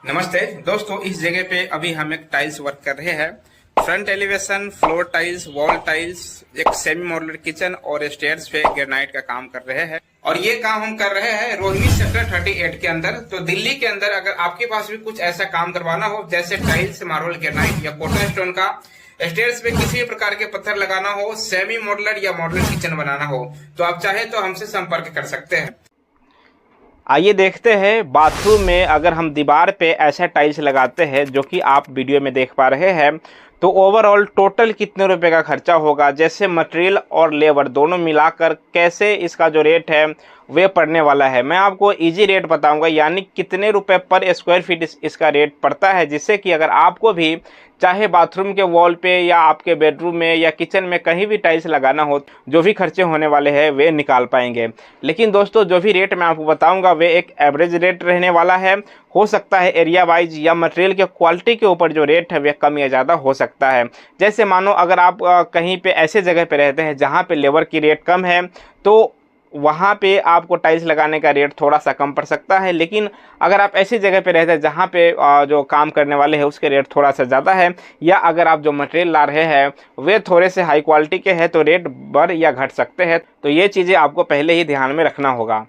नमस्ते दोस्तों, इस जगह पे अभी हम एक टाइल्स वर्क कर रहे हैं। Front elevation, floor tiles, wall tiles, एक सेमी मॉड्यूलर किचन और स्टेयर्स पे ग्रेनाइट का काम कर रहे हैं। और ये काम हम कर रहे हैं रोहिणी सेक्टर 38 के अंदर। तो दिल्ली के अंदर अगर आपके पास भी कुछ ऐसा काम करवाना हो, जैसे टाइल्स, मार्बल, ग्रेनाइट या कोटा स्टोन का, स्टेयर्स पे किसी भी प्रकार के पत्थर लगाना हो, सेमी मॉड्यूलर या मॉड्यूलर किचन बनाना हो, तो आप चाहे तो हमसे संपर्क कर सकते हैं। आइए देखते हैं बाथरूम में अगर हम दीवार पे ऐसा टाइल्स लगाते हैं जो कि आप वीडियो में देख पा रहे हैं, तो ओवरऑल टोटल कितने रुपए का खर्चा होगा, जैसे मटेरियल और लेबर दोनों मिलाकर कैसे इसका जो रेट है वे पड़ने वाला है। मैं आपको इजी रेट बताऊंगा, यानी कितने रुपए पर स्क्वायर फीट इसका रेट पड़ता है, जिससे कि अगर आपको भी चाहे बाथरूम के वॉल पे या आपके बेडरूम में या किचन में कहीं भी टाइल्स लगाना हो, जो भी खर्चे होने वाले हैं वे निकाल पाएंगे। लेकिन दोस्तों, जो भी रेट मैं आपको बताऊंगा वे एक एवरेज रेट रहने वाला है। हो सकता है एरिया वाइज या मटेरियल के क्वालिटी के ऊपर जो रेट है वह कम या ज़्यादा हो सकता है। जैसे मानो अगर आप कहीं पे ऐसे जगह पे रहते हैं जहाँ पे लेबर की रेट कम है, तो वहाँ पे आपको टाइल्स लगाने का रेट थोड़ा सा कम पड़ सकता है। लेकिन अगर आप ऐसी जगह पे रहते हैं जहाँ पे जो काम करने वाले हैं उसके रेट थोड़ा सा ज़्यादा है, या अगर आप जो मटेरियल ला रहे हैं वे थोड़े से हाई क्वालिटी के हैं, तो रेट बढ़ या घट सकते हैं। तो ये चीज़ें आपको पहले ही ध्यान में रखना होगा।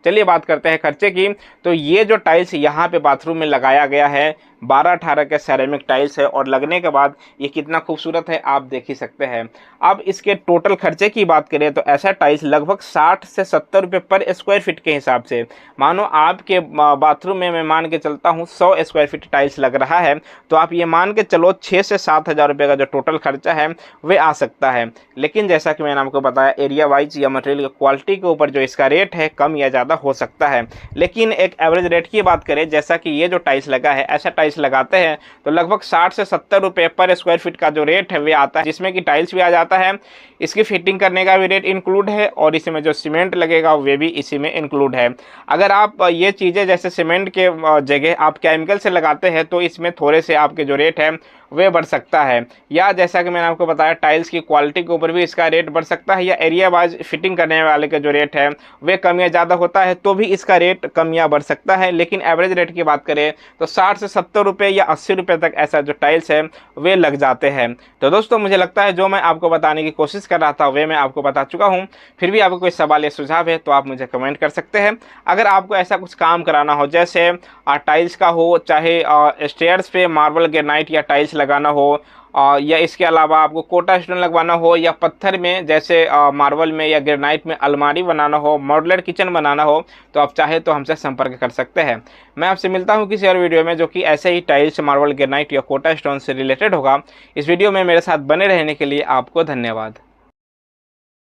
चलिए बात करते हैं खर्चे की। तो ये जो टाइल्स यहाँ पे बाथरूम में लगाया गया है 12-18 के सेरेमिक टाइल्स है, और लगने के बाद ये कितना खूबसूरत है आप देख ही सकते हैं। अब इसके टोटल खर्चे की बात करें तो ऐसा टाइल्स लगभग 60 से 70 रुपये पर स्क्वायर फीट के हिसाब से, मानो आपके बाथरूम में मैं मान के चलता हूँ 100 स्क्वायर फीट टाइल्स लग रहा है, तो आप ये मान के चलो 6 से 7 हज़ार रुपये का जो टोटल खर्चा है वे आ सकता है। लेकिन जैसा कि मैंने आपको बताया, एरिया वाइज या मटेरियल की क्वालिटी के ऊपर जो इसका रेट है कम या ज़्यादा हो सकता है। लेकिन एक एवरेज रेट की बात करें, जैसा कि ये जो टाइल्स लगा है, ऐसा टाइल्स लगाते हैं तो लगभग 60 से 70 रुपये पर स्क्वायर फीट का जो रेट है वे आता है, जिसमें कि टाइल्स भी आ जाता है, इसकी फिटिंग करने का भी रेट इंक्लूड है, और इसमें जो सीमेंट लगेगा वे भी इसी में इंक्लूड है। अगर आप ये चीज़ें जैसे सीमेंट के जगह आप केमिकल से लगाते हैं तो इसमें थोड़े से आपके जो रेट है वे बढ़ सकता है, या जैसा कि मैंने आपको बताया टाइल्स की क्वालिटी के ऊपर भी इसका रेट बढ़ सकता है, या एरिया वाइज फिटिंग करने वाले का जो रेट है वे कम या ज़्यादा होता है तो भी इसका रेट कम या बढ़ सकता है। लेकिन एवरेज रेट की बात करें तो 60 से 70 रुपये या 80 रुपये तक ऐसा जो टाइल्स है वे लग जाते हैं। तो दोस्तों, मुझे लगता है जो मैं आपको बताने की कोशिश कर रहा था वे मैं आपको बता चुका हूँ। फिर भी आपको कोई सवाल या सुझाव है तो आप मुझे कमेंट कर सकते हैं। अगर आपको ऐसा कुछ काम कराना हो, जैसे टाइल्स का हो, चाहे स्टेयर्स पे मार्बल, ग्रेनाइट या टाइल्स लगाना हो, या इसके अलावा आपको कोटा स्टोन लगवाना हो, या पत्थर में जैसे मार्बल में या ग्रेनाइट में अलमारी बनाना हो, मॉड्यूलर किचन बनाना हो, तो आप चाहे तो हमसे संपर्क कर सकते हैं। मैं आपसे मिलता हूं किसी और वीडियो में जो कि ऐसे ही टाइल्स, मार्बल, ग्रेनाइट या कोटा स्टोन से रिलेटेड होगा। इस वीडियो में मेरे साथ बने रहने के लिए आपको धन्यवाद।